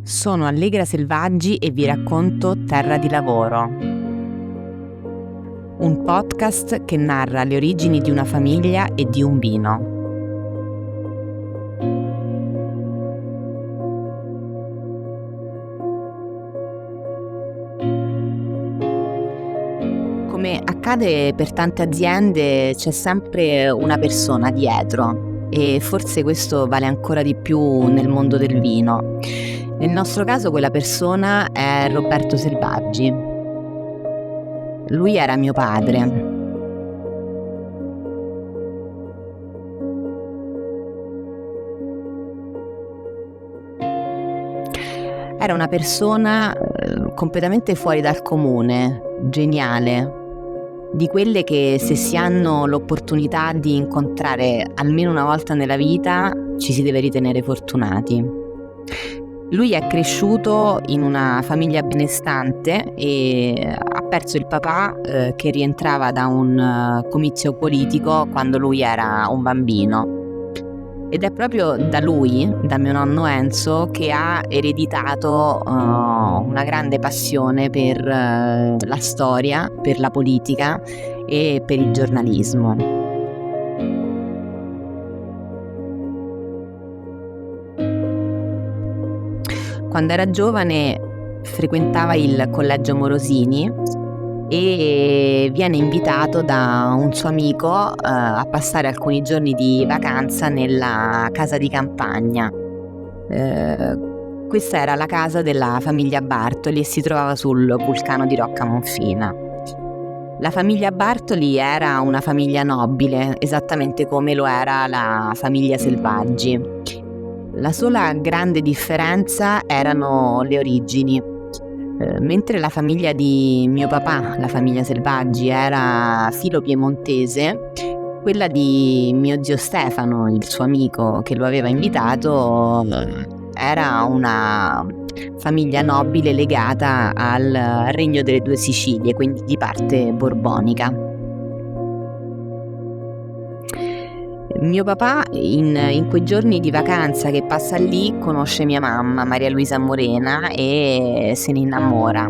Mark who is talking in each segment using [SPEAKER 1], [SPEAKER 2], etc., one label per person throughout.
[SPEAKER 1] Sono Allegra Selvaggi e vi racconto Terra di lavoro, un podcast che narra le origini di una famiglia e di un vino. Come accade per tante aziende, c'è sempre una persona dietro e forse questo vale ancora di più nel mondo del vino. Nel nostro caso quella persona è Roberto Selvaggi. Lui era mio padre. Era una persona completamente fuori dal comune, geniale, di quelle che se si hanno l'opportunità di incontrare almeno una volta nella vita ci si deve ritenere fortunati. Lui è cresciuto in una famiglia benestante e ha perso il papà che rientrava da un comizio politico quando lui era un bambino. Ed è proprio da lui, da mio nonno Enzo, che ha ereditato una grande passione per la storia, per la politica e per il giornalismo. Quando era giovane frequentava il Collegio Morosini e viene invitato da un suo amico a passare alcuni giorni di vacanza nella casa di campagna. Questa era la casa della famiglia Bartoli e si trovava sul vulcano di Rocca Monfina. La famiglia Bartoli era una famiglia nobile, esattamente come lo era la famiglia Selvaggi. La sola grande differenza erano le origini. Mentre la famiglia di mio papà, la famiglia Selvaggi, era filo-piemontese, quella di mio zio Stefano, il suo amico che lo aveva invitato, era una famiglia nobile legata al Regno delle Due Sicilie, quindi di parte borbonica. Mio papà in quei giorni di vacanza che passa lì conosce mia mamma, Maria Luisa Morena, e se ne innamora.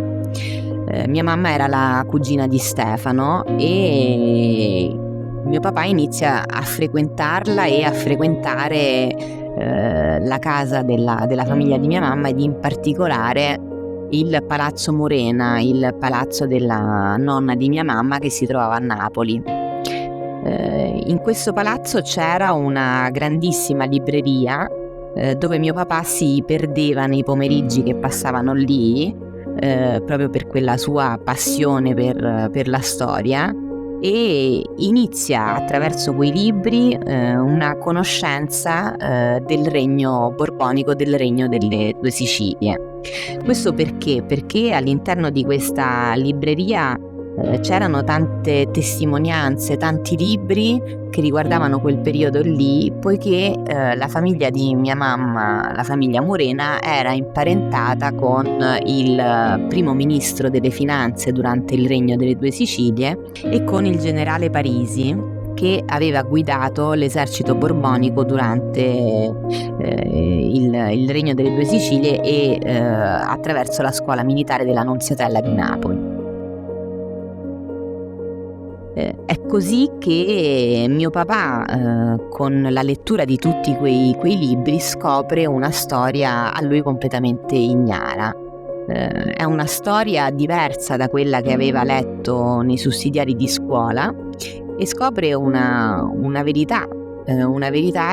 [SPEAKER 1] Mia mamma era la cugina di Stefano e mio papà inizia a frequentarla e a frequentare la casa della famiglia di mia mamma ed in particolare il Palazzo Morena, il palazzo della nonna di mia mamma che si trovava a Napoli. In questo palazzo c'era una grandissima libreria dove mio papà si perdeva nei pomeriggi che passavano lì, proprio per quella sua passione per la storia, e inizia attraverso quei libri una conoscenza del regno borbonico, del regno delle Due Sicilie. Questo perché? Perché all'interno di questa libreria c'erano tante testimonianze, tanti libri che riguardavano quel periodo lì, poiché la famiglia di mia mamma, la famiglia Morena, era imparentata con il primo ministro delle finanze durante il regno delle Due Sicilie e con il generale Parisi, che aveva guidato l'esercito borbonico durante il regno delle Due Sicilie e attraverso la scuola militare della Nunziatella di Napoli. È così che mio papà, con la lettura di tutti quei libri, scopre una storia a lui completamente ignara. È una storia diversa da quella che aveva letto nei sussidiari di scuola e scopre una verità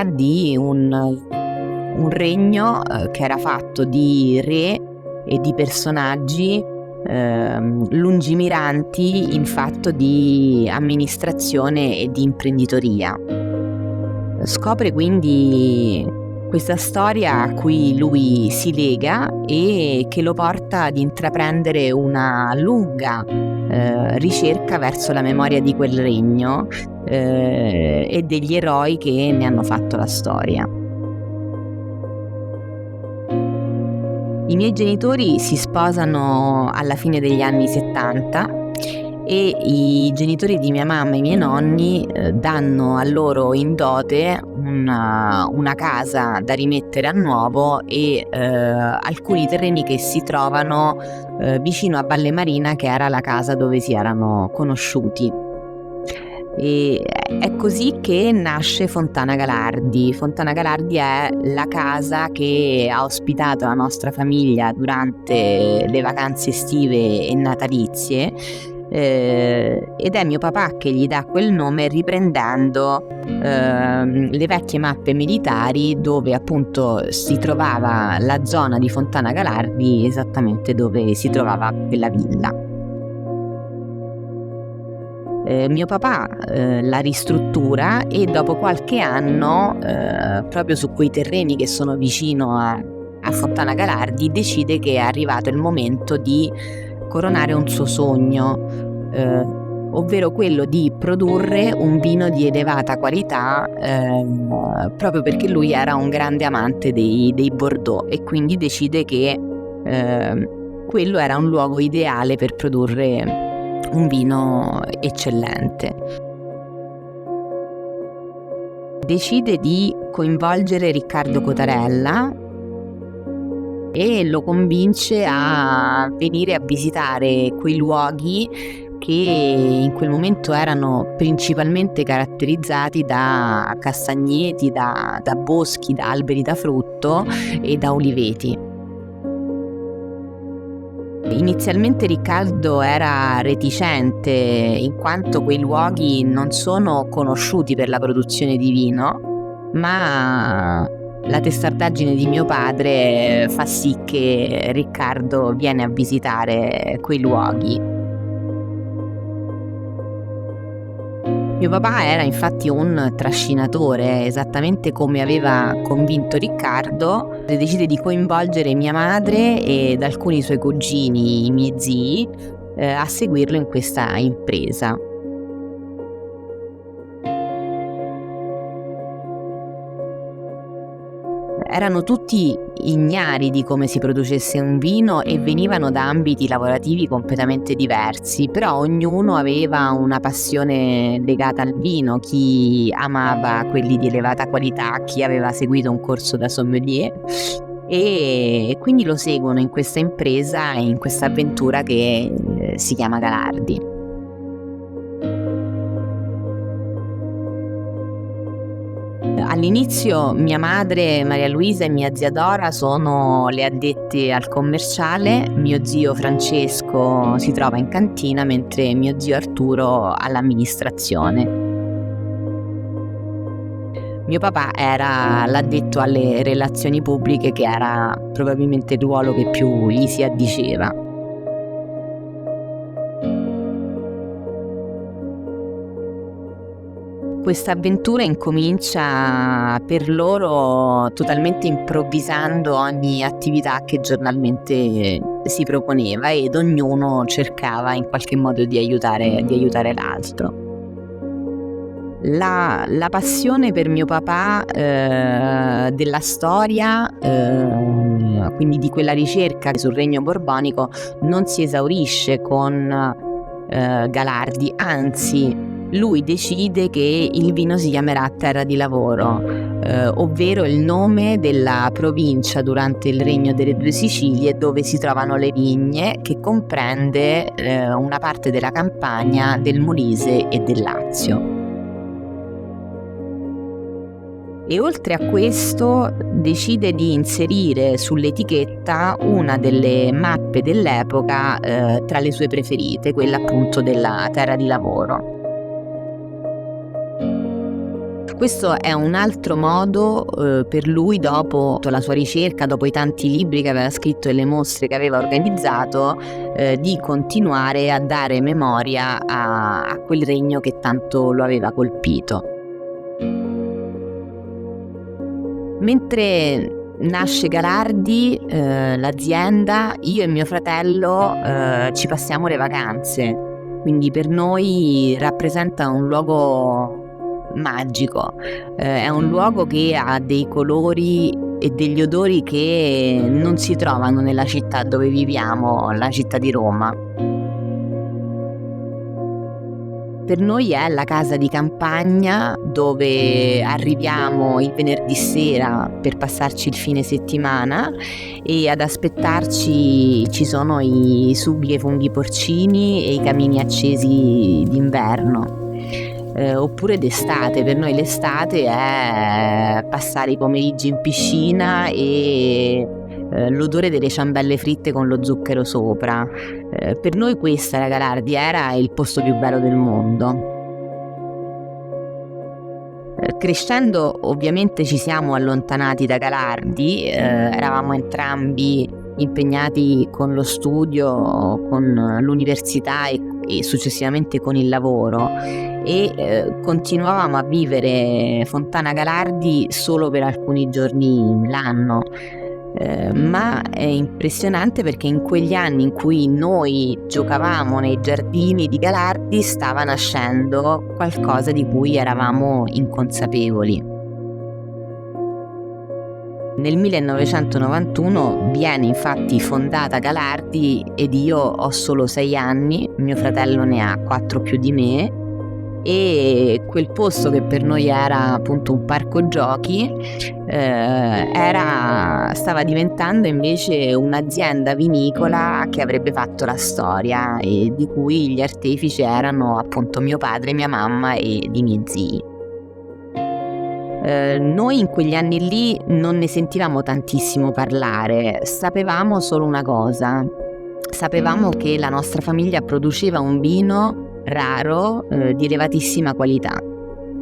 [SPEAKER 1] di un regno che era fatto di re e di personaggi lungimiranti in fatto di amministrazione e di imprenditoria. Scopre quindi questa storia a cui lui si lega e che lo porta ad intraprendere una lunga ricerca verso la memoria di quel regno e degli eroi che ne hanno fatto la storia. I miei genitori si sposano alla fine degli anni 70 e i genitori di mia mamma e i miei nonni danno a loro in dote una casa da rimettere a nuovo e alcuni terreni che si trovano vicino a Valle Marina, che era la casa dove si erano conosciuti. E è così che nasce Fontana Galardi. Fontana Galardi è la casa che ha ospitato la nostra famiglia durante le vacanze estive e natalizie, ed è mio papà che gli dà quel nome riprendendo le vecchie mappe militari, dove appunto si trovava la zona di Fontana Galardi, esattamente dove si trovava quella villa. Mio papà la ristruttura e dopo qualche anno, proprio su quei terreni che sono vicino a Fontana Galardi, decide che è arrivato il momento di coronare un suo sogno, ovvero quello di produrre un vino di elevata qualità, proprio perché lui era un grande amante dei Bordeaux, e quindi decide che quello era un luogo ideale per produrre un vino eccellente. Decide di coinvolgere Riccardo Cotarella e lo convince a venire a visitare quei luoghi che in quel momento erano principalmente caratterizzati da castagneti, da boschi, da alberi da frutto e da oliveti. Inizialmente Riccardo era reticente, in quanto quei luoghi non sono conosciuti per la produzione di vino, ma la testardaggine di mio padre fa sì che Riccardo viene a visitare quei luoghi. Mio papà era infatti un trascinatore, esattamente come aveva convinto Riccardo. Decide di coinvolgere mia madre ed alcuni suoi cugini, i miei zii, a seguirlo in questa impresa. Erano tutti ignari di come si producesse un vino e venivano da ambiti lavorativi completamente diversi, però ognuno aveva una passione legata al vino: chi amava quelli di elevata qualità, chi aveva seguito un corso da sommelier, e quindi lo seguono in questa impresa e in questa avventura che si chiama Galardi. All'inizio mia madre Maria Luisa e mia zia Dora sono le addette al commerciale, mio zio Francesco si trova in cantina, mentre mio zio Arturo all'amministrazione. Mio papà era l'addetto alle relazioni pubbliche, che era probabilmente il ruolo che più gli si addiceva. Questa avventura incomincia per loro totalmente improvvisando ogni attività che giornalmente si proponeva, ed ognuno cercava in qualche modo di aiutare l'altro. La passione per mio papà della storia, quindi di quella ricerca sul regno borbonico, non si esaurisce con Galardi, anzi lui decide che il vino si chiamerà Terra di Lavoro, ovvero il nome della provincia durante il regno delle Due Sicilie, dove si trovano le vigne, che comprende una parte della Campania, del Molise e del Lazio. E oltre a questo decide di inserire sull'etichetta una delle mappe dell'epoca tra le sue preferite, quella appunto della Terra di Lavoro. Questo è un altro modo per lui, dopo la sua ricerca, dopo i tanti libri che aveva scritto e le mostre che aveva organizzato, di continuare a dare memoria a quel regno che tanto lo aveva colpito. Mentre nasce Galardi, l'azienda, io e mio fratello ci passiamo le vacanze, quindi per noi rappresenta un luogo magico, è un luogo che ha dei colori e degli odori che non si trovano nella città dove viviamo, la città di Roma. per noi è la casa di campagna dove arriviamo il venerdì sera per passarci il fine settimana, e ad aspettarci ci sono i sughi e i funghi porcini e i camini accesi d'inverno. Oppure d'estate. Per noi l'estate è passare i pomeriggi in piscina e l'odore delle ciambelle fritte con lo zucchero sopra. Per noi questa, la Galardi, era il posto più bello del mondo. Crescendo ovviamente ci siamo allontanati da Galardi, eravamo entrambi impegnati con lo studio, con l'università e successivamente con il lavoro, e continuavamo a vivere Fontana Galardi solo per alcuni giorni l'anno. Ma è impressionante perché in quegli anni in cui noi giocavamo nei giardini di Galardi stava nascendo qualcosa di cui eravamo inconsapevoli. Nel 1991 viene infatti fondata Galardi ed io ho solo 6 anni, mio fratello ne ha 4 più di me, e quel posto che per noi era appunto un parco giochi stava diventando invece un'azienda vinicola che avrebbe fatto la storia e di cui gli artefici erano appunto mio padre, mia mamma e i miei zii. Noi in quegli anni lì non ne sentivamo tantissimo parlare, sapevamo solo una cosa: sapevamo che la nostra famiglia produceva un vino raro, di elevatissima qualità.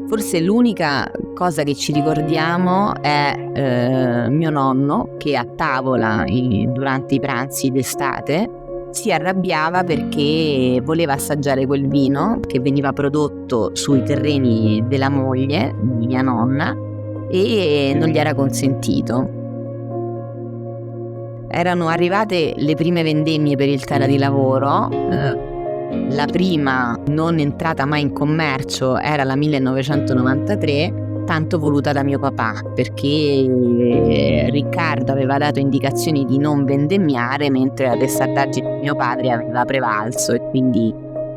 [SPEAKER 1] Forse l'unica cosa che ci ricordiamo è mio nonno che a tavola durante i pranzi d'estate si arrabbiava perché voleva assaggiare quel vino che veniva prodotto sui terreni della moglie di mia nonna e non gli era consentito. Erano arrivate le prime vendemmie per il Terra di Lavoro. La prima, non entrata mai in commercio, era la 1993, tanto voluta da mio papà, perché Riccardo aveva dato indicazioni di non vendemmiare mentre la testardaggine di mio padre aveva prevalso, e quindi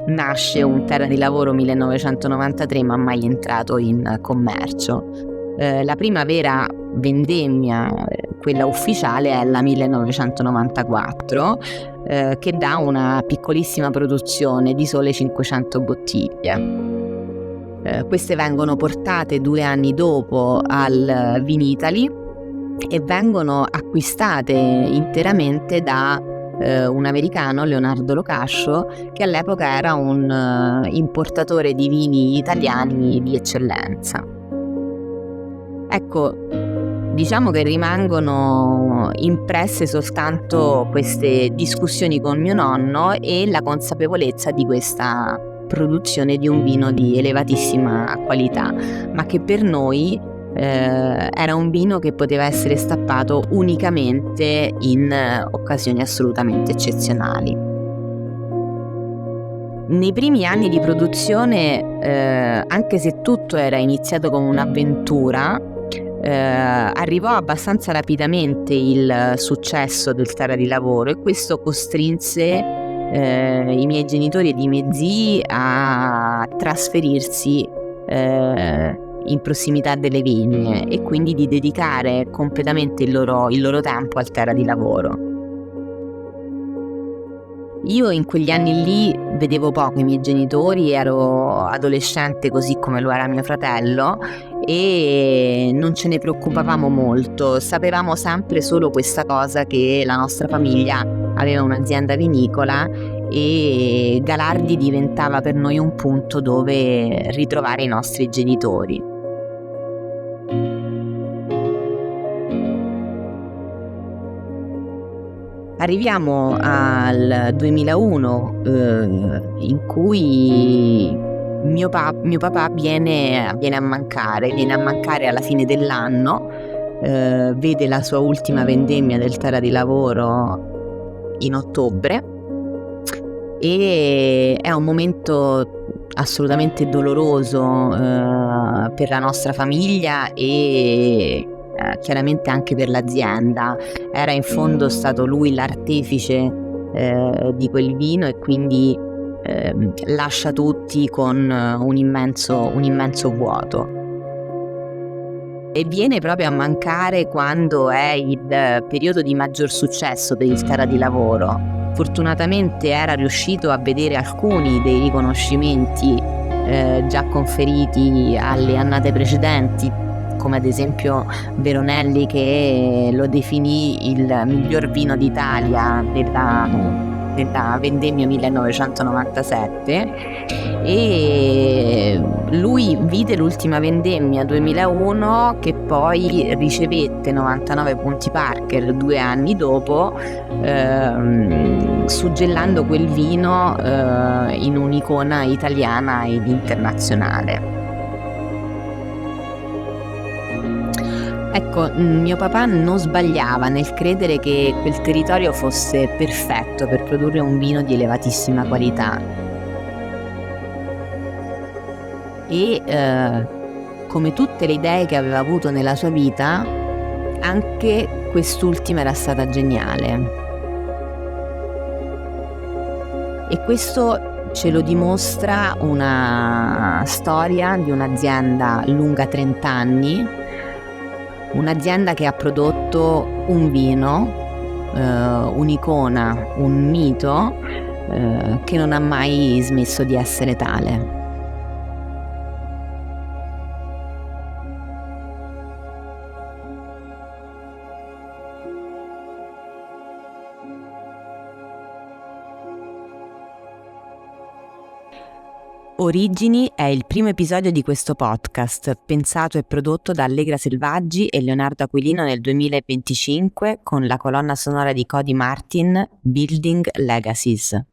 [SPEAKER 1] nasce un Terra di Lavoro 1993 ma mai entrato in commercio. La prima vera vendemmia, quella ufficiale, è la 1994, che dà una piccolissima produzione di sole 500 bottiglie. Queste vengono portate 2 anni dopo al Vinitaly e vengono acquistate interamente da un americano, Leonardo Locascio, che all'epoca era un importatore di vini italiani di eccellenza. Ecco, diciamo che rimangono impresse soltanto queste discussioni con mio nonno e la consapevolezza di questa produzione di un vino di elevatissima qualità, ma che per noi era un vino che poteva essere stappato unicamente in occasioni assolutamente eccezionali. Nei primi anni di produzione, anche se tutto era iniziato come un'avventura, arrivò abbastanza rapidamente il successo del Terra di Lavoro, e questo costrinse i miei genitori ed i miei zii a trasferirsi in prossimità delle vigne e quindi di dedicare completamente il loro tempo al Terra di Lavoro. Io in quegli anni lì vedevo poco i miei genitori, ero adolescente così come lo era mio fratello e non ce ne preoccupavamo molto. Sapevamo sempre solo questa cosa, che la nostra famiglia aveva un'azienda vinicola e Galardi diventava per noi un punto dove ritrovare i nostri genitori. Arriviamo al 2001 in cui mio papà viene a mancare alla fine dell'anno, vede la sua ultima vendemmia del Terra di Lavoro in ottobre e è un momento assolutamente doloroso per la nostra famiglia e chiaramente anche per l'azienda. Era in fondo stato lui l'artefice di quel vino e quindi lascia tutti con un immenso vuoto. E viene proprio a mancare quando è il periodo di maggior successo per il Terra di Lavoro. Fortunatamente era riuscito a vedere alcuni dei riconoscimenti già conferiti alle annate precedenti, come ad esempio Veronelli, che lo definì il miglior vino d'Italia della vendemmia 1997, e lui vide l'ultima vendemmia 2001, che poi ricevette 99 punti Parker 2 anni dopo, suggellando quel vino in un'icona italiana ed internazionale. Ecco, mio papà non sbagliava nel credere che quel territorio fosse perfetto per produrre un vino di elevatissima qualità. E come tutte le idee che aveva avuto nella sua vita, anche quest'ultima era stata geniale. E questo ce lo dimostra una storia di un'azienda lunga 30 anni, un'azienda che ha prodotto un vino, un'icona, un mito, che non ha mai smesso di essere tale. Origini è il primo episodio di questo podcast, pensato e prodotto da Allegra Selvaggi e Leonardo Aquilino nel 2025, con la colonna sonora di Cody Martin, Building Legacies.